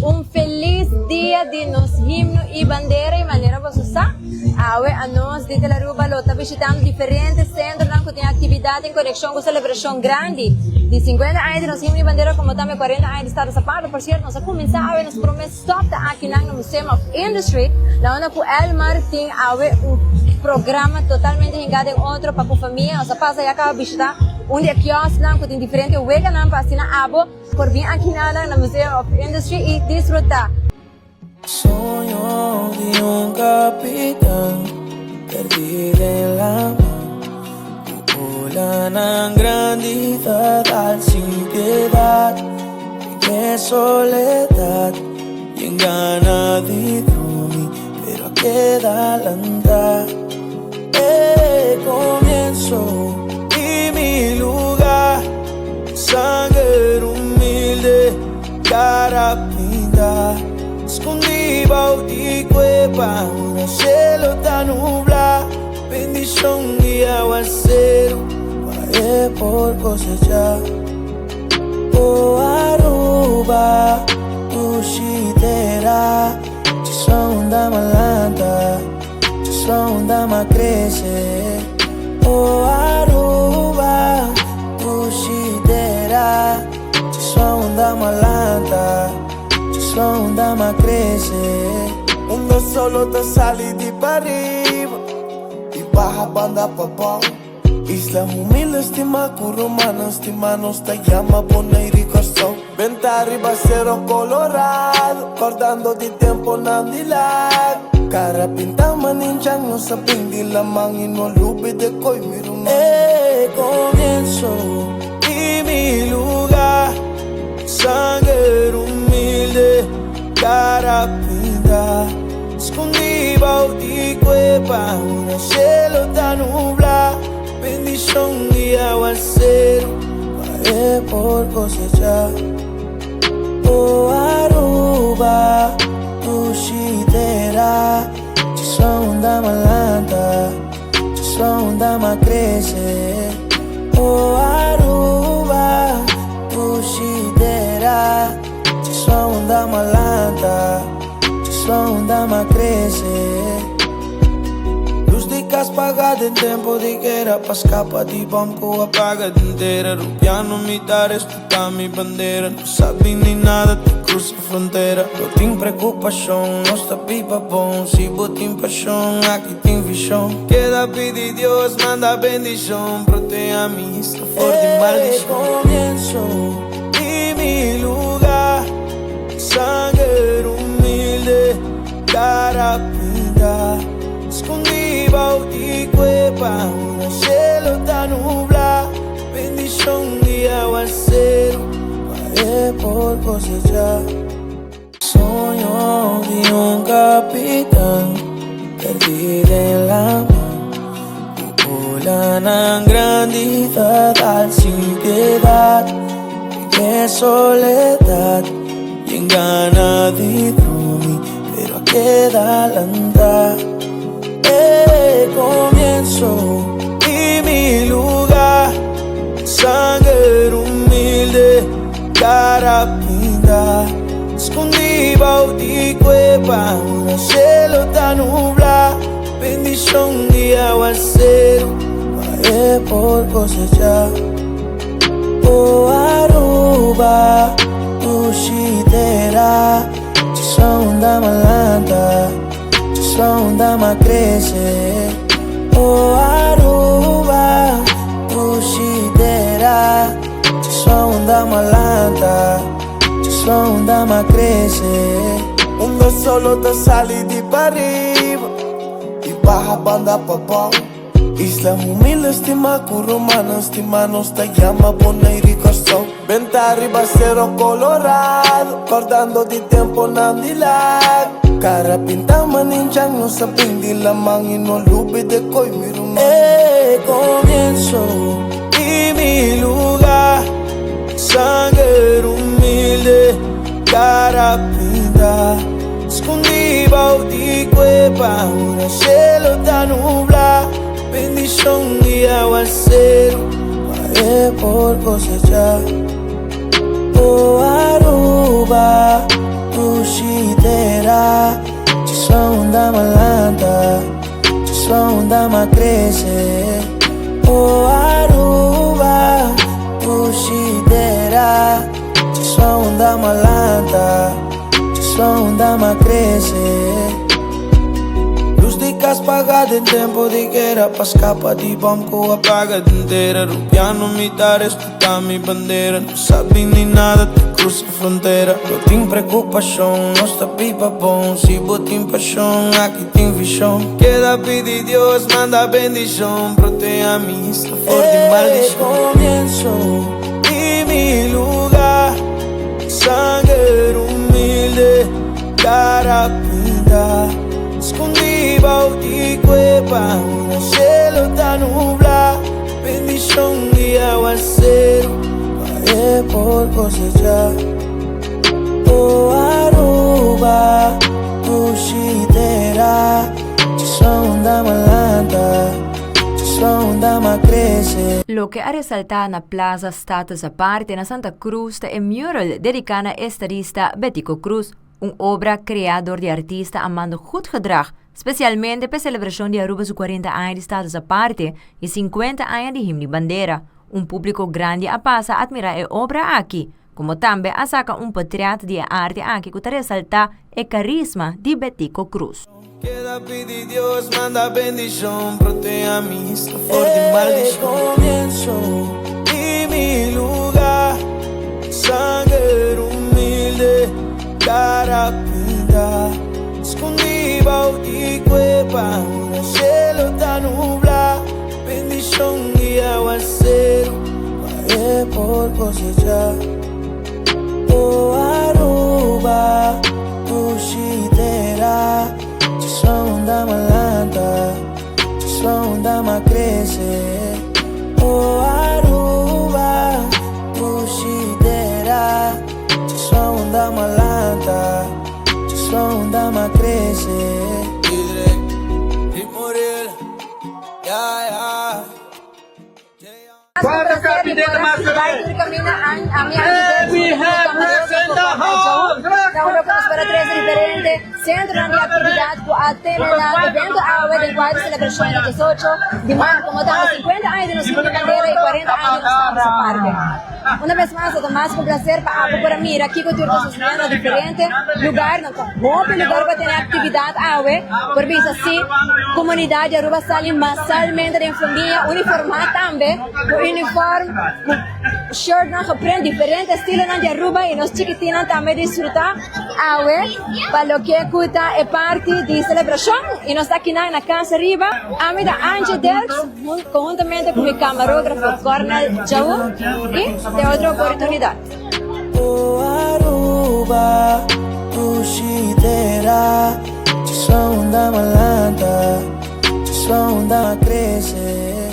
Un feliz dia de nos himno e bandeira e maneira para usar. Awe a nós de Telaruba Lota visitando diferentes centros que têm atividade em conexão com a celebração grande de 50 anos de nos himno e bandeira como também 40 anos de Estado Sapato. Por certo, nós começamos a nos prometer stop aqui no Museum of Industry, lá onde o Elmar tem programa totalmente ligado em outro para a família. Nós passa e acaba visitar onde é quiosque lá que tem diferente wega lá para assinar abo por vir aqui no Museum of Industry e desfrutar. Sonho de capitán perdido en la mar, cúpula en grandidad sin piedad, qué soledad y en gana de dormir, pero queda la andar. Comienzo y mi lugar, sangre humilde, cara pintada. Escondido de cueva, un cielo tan nublado, bendición y aguacero, pagué por cosechar. Oh Aruba, tu chitera, chisón dama lanta, chisón dama crece. Oh Aruba, tu chitera, chisón dama lanta, chisón dama crece. Mundo solo te sale de para arriba y baja banda pa' abajo. Isla humilde, estima curumana, estima nos te llama Bonaire y Costa. Vente arriba, cero colorado, acordando de tiempo nandilag. Cara pinta maninchang, no sabing di lamang inolubi de koy mirun. Comienzo y mi lugar, sangre humilde, cara pinta, escondido de cueva, un cielo tan nublado, bendición y aguacero, pagué por cosechar. Oh Aruba, tu chitera, chisón dama lanta, chisón dama crece. Oh Aruba, tu chitera, chisón dama lanta, chisón dama crece. Luz de caspa apagada em tempo de guerra, para escapar de banco apagada inteira. Rupiano militares, tu tá mi bandeira. Não sabe nem nada, tu cruza a fronteira. Eu tenho preocupação, nós tá pipa bom. Se botem paixão, aqui tem visão. Queda pedir Deus, manda bendição. Proteja-me, estou for de maldição. Comienzo y mi lugar, sangre humilde, cara pinta, escondido de cueva, un cielo tan nublado, bendición y aguacero, paré por cosechar. Sueño de un capitán, perdido en la mar, cúpula en grandidad, al sin piedad, qué soledad, y en gana de dormir, pero queda al andar. Comienzo y mi lugar, sangre humilde, cara pinta, escondido de cueva, un cielo tan nublado, bendición y aguacero, paré por cosechar. Oh Aruba, tu chitera, chisón dama lanta, chisón dama crece. Oh Aruba, tu chitera, chisón dama lanta, chisón dama crece. Mundo solo te sale de para arriba y baja banda pa' abajo. Isla humilde, estima curumana, estima nos te llama Bonaire y Costa. Vente arriba, cero colorado, acordando de tiempo nandilag. Cara pinta maninchang, no sabing di lamang inolubi de koy mirun. Comienzo y mi lugar, sangre humilde, cara pinta, escondido de cueva, un cielo tan nublado, bendición y aguacero, paré por cosechar. Oh Aruba, tu más crece. Oh Aruba, puxidera, sua onda malanta, sua onda más crece. Luz de caspa apagada em tempo de guerra, pra escapar de bomba com a praga inteira. Rupiano militares, tu tá minha bandeira. Não sabe nem nada, tu cruza a fronteira. Eu tenho preocupação, nós tá pipa bom. Se botem paixão, aqui tem visão. Queda pedir Deus, manda bendição. Proteja-me, está fora de maldição. Comienzo em mi lugar, sangue humilde, cara pinta. Escondi de cueva, el cielo está nublado. Bendición y aguacero, pagué por cosechar. Oh Aruba, puxidera, sua onda malanta, sua onda más crece. Lo que ha resaltado na Plaza Status Aparte na Santa Cruz é mural dedicado a estadista Betico Cruz, obra criada de artista amando goed gedrag, especialmente para a celebração de Aruba seus 40 anos de Status Aparte e 50 anos de Himno Bandeira. Público grande a passa a admirar a obra aqui, como também a saca patriota de arte aqui que resalta o carisma de Betico Cruz. Queda pedir Dios, manda bendición, proteja-me, está fora de maldição. Comienzo em mi lugar, sangue humilde, cara pinta. Escondi de cueva, el cielo está nublado. Bendición y aguacero, pagué por cosechar. Oh Aruba, puxidera, sua onda malanta, sua onda más crece. Oh Aruba, puxidera, sua onda malanta, sua onda más crece. Para capitana Marcelo. We have in the house. Para três diferentes centros de atividade que atendem ao evento AOE del qual celebração de 18 de março, como estamos 50 anos de nossa bandeira e 40 anos de Estado Parque. Uma vez mais, Tomás, com prazer para mim aqui com o Turco diferente lugar, bom lugar para ter atividade AOE, por isso assim, comunidade Aruba sale massalmente de família, uniformada também, com uniforme, shirt não aprende diferentes estilos de Aruba e nós chiquitinos também desfrutar AOE, para o que escuta é parte de celebração e nós aqui na casa arriba, a mim da Angie Delks, conjuntamente com o camarógrafo Cornel Jau e de outra oportunidade. Oh Aruba, puxidera, sua onda malanta, sua onda cresce.